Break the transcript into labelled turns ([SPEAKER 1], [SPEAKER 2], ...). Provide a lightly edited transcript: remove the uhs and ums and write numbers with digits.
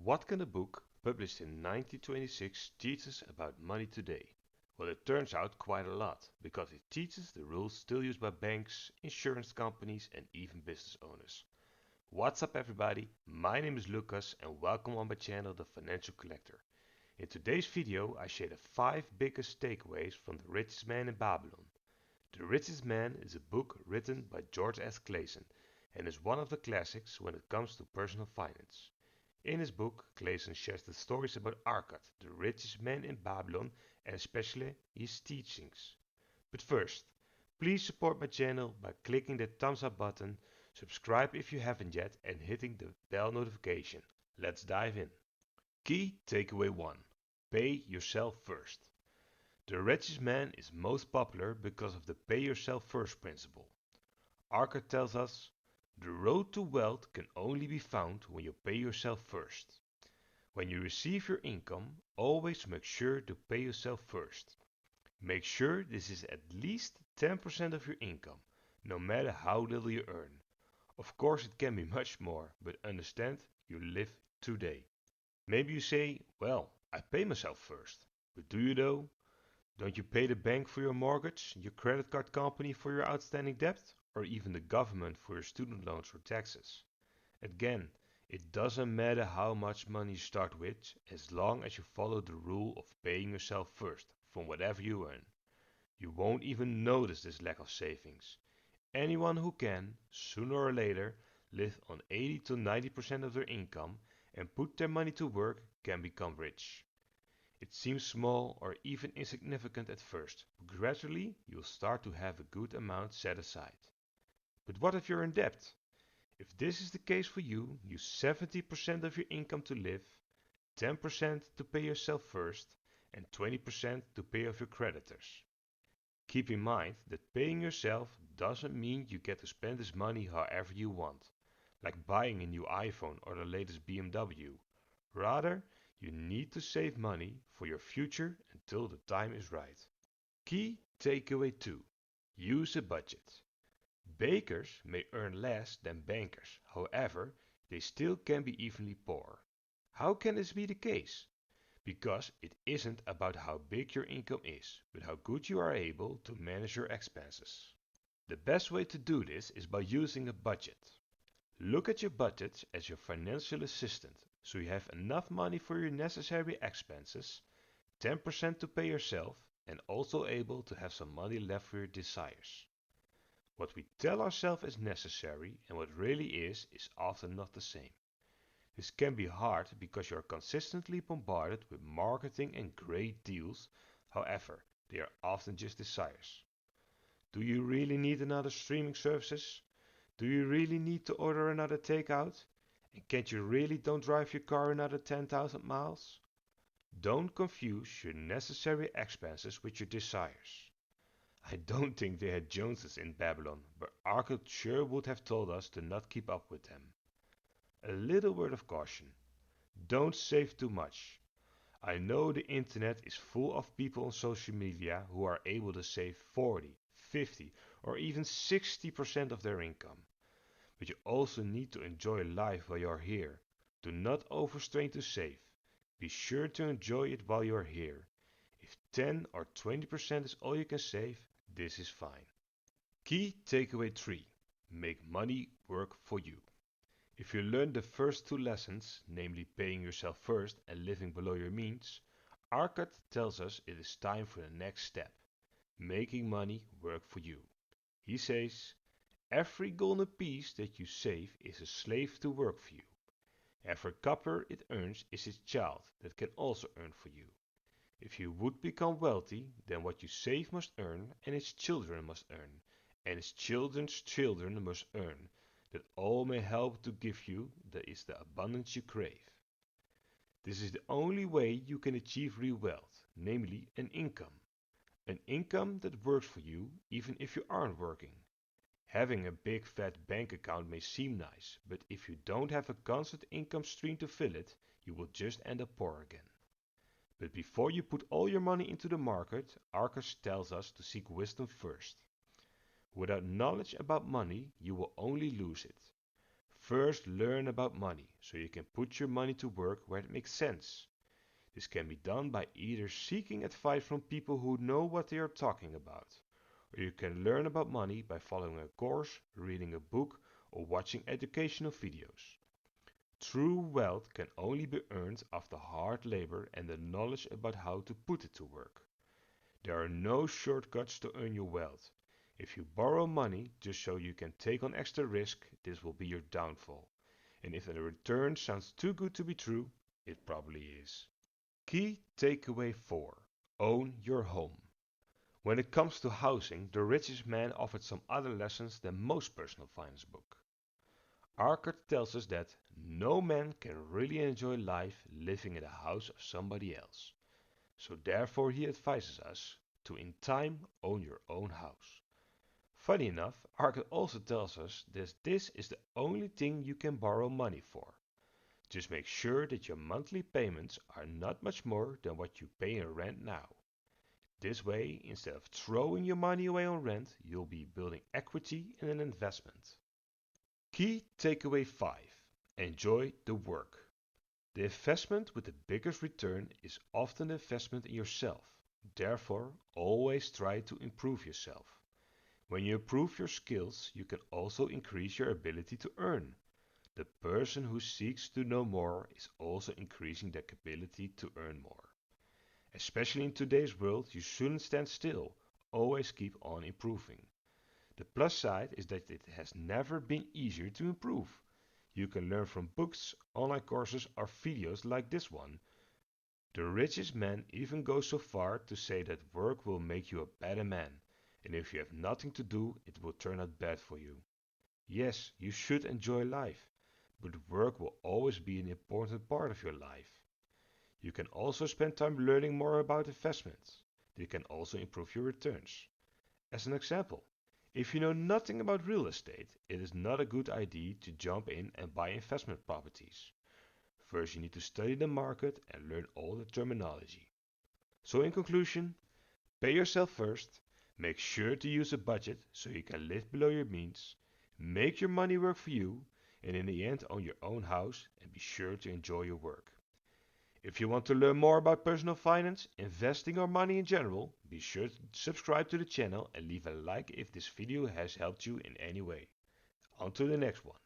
[SPEAKER 1] What can a book published in 1926 teach us about money today? Well, it turns out quite a lot, because it teaches the rules still used by banks, insurance companies, and even business owners. What's up, everybody? My name is Lucas, and welcome on my channel, The Financial Collector. In today's video, I share the 5 biggest takeaways from The Richest Man in Babylon. The Richest Man is a book written by George S. Clason and is one of the classics when it comes to personal finance. In his book, Clason shares the stories about Arcad, the richest man in Babylon, and especially his teachings. But first, please support my channel by clicking the thumbs up button, subscribe if you haven't yet, and hitting the bell notification. Let's dive in. Key takeaway 1. Pay yourself first. The richest man is most popular because of the pay yourself first principle. Arcad tells us, the road to wealth can only be found when you pay yourself first. When you receive your income, always make sure to pay yourself first. Make sure this is at least 10% of your income, no matter how little you earn. Of course, it can be much more, but understand you live today. Maybe you say, well, I pay myself first. But do you though? Don't you pay the bank for your mortgage, your credit card company for your outstanding debt, or even the government for your student loans or taxes? Again, it doesn't matter how much money you start with, as long as you follow the rule of paying yourself first from whatever you earn. You won't even notice this lack of savings. Anyone who can, sooner or later, live on 80 to 90% of their income and put their money to work can become rich. It seems small or even insignificant at first, but gradually you'll start to have a good amount set aside. But what if you're in debt? If this is the case for you, use 70% of your income to live, 10% to pay yourself first, and 20% to pay off your creditors. Keep in mind that paying yourself doesn't mean you get to spend this money however you want, like buying a new iPhone or the latest BMW. Rather, you need to save money for your future until the time is right. Key takeaway 2. Use a budget. Bakers may earn less than bankers, however, they still can be evenly poor. How can this be the case? Because it isn't about how big your income is, but how good you are able to manage your expenses. The best way to do this is by using a budget. Look at your budget as your financial assistant, so you have enough money for your necessary expenses, 10% to pay yourself, and also able to have some money left for your desires. What we tell ourselves is necessary and what really is often not the same. This can be hard because you are consistently bombarded with marketing and great deals, however, they are often just desires. Do you really need another streaming services? Do you really need to order another takeout? And can't you really don't drive your car another 10,000 miles? Don't confuse your necessary expenses with your desires. I don't think they had Joneses in Babylon, but Arcad sure would have told us to not keep up with them. A little word of caution. Don't save too much. I know the internet is full of people on social media who are able to save 40, 50 or even 60% of their income. But you also need to enjoy life while you are here. Do not overstrain to save. Be sure to enjoy it while you are here. If 10 or 20% is all you can save, this is fine. Key takeaway 3. Make money work for you. If you learn the first two lessons, namely paying yourself first and living below your means, Arcad tells us it is time for the next step, making money work for you. He says, every golden piece that you save is a slave to work for you. Every copper it earns is its child that can also earn for you. If you would become wealthy, then what you save must earn, and its children must earn, and its children's children must earn, that all may help to give you that is the abundance you crave. This is the only way you can achieve real wealth, namely an income. An income that works for you even if you aren't working. Having a big fat bank account may seem nice, but if you don't have a constant income stream to fill it, you will just end up poor again. But before you put all your money into the market, Arcad tells us to seek wisdom first. Without knowledge about money, you will only lose it. First, learn about money so you can put your money to work where it makes sense. This can be done by either seeking advice from people who know what they are talking about, or you can learn about money by following a course, reading a book, or watching educational videos. True wealth can only be earned after hard labor and the knowledge about how to put it to work. There are no shortcuts to earn your wealth. If you borrow money just so you can take on extra risk, this will be your downfall. And if the return sounds too good to be true, it probably is. Key takeaway 4. Own your home. When it comes to housing, The Richest Man offered some other lessons than most personal finance books. Arkert tells us that no man can really enjoy life living in the house of somebody else. So therefore he advises us to in time own your own house. Funny enough, Arkert also tells us that this is the only thing you can borrow money for. Just make sure that your monthly payments are not much more than what you pay in rent now. This way, instead of throwing your money away on rent, you'll be building equity in an investment. Key takeaway 5. Enjoy the work. The investment with the biggest return is often the investment in yourself. Therefore, always try to improve yourself. When you improve your skills, you can also increase your ability to earn. The person who seeks to know more is also increasing their ability to earn more. Especially in today's world, you shouldn't stand still. Always keep on improving. The plus side is that it has never been easier to improve. You can learn from books, online courses, or videos like this one. The richest man even goes so far to say that work will make you a better man, and if you have nothing to do, it will turn out bad for you. Yes, you should enjoy life, but work will always be an important part of your life. You can also spend time learning more about investments. They can also improve your returns. As an example, if you know nothing about real estate, it is not a good idea to jump in and buy investment properties. First, you need to study the market and learn all the terminology. So in conclusion, pay yourself first, make sure to use a budget so you can live below your means, make your money work for you, and in the end own your own house and be sure to enjoy your work. If you want to learn more about personal finance, investing or money in general, be sure to subscribe to the channel and leave a like if this video has helped you in any way. On to the next one.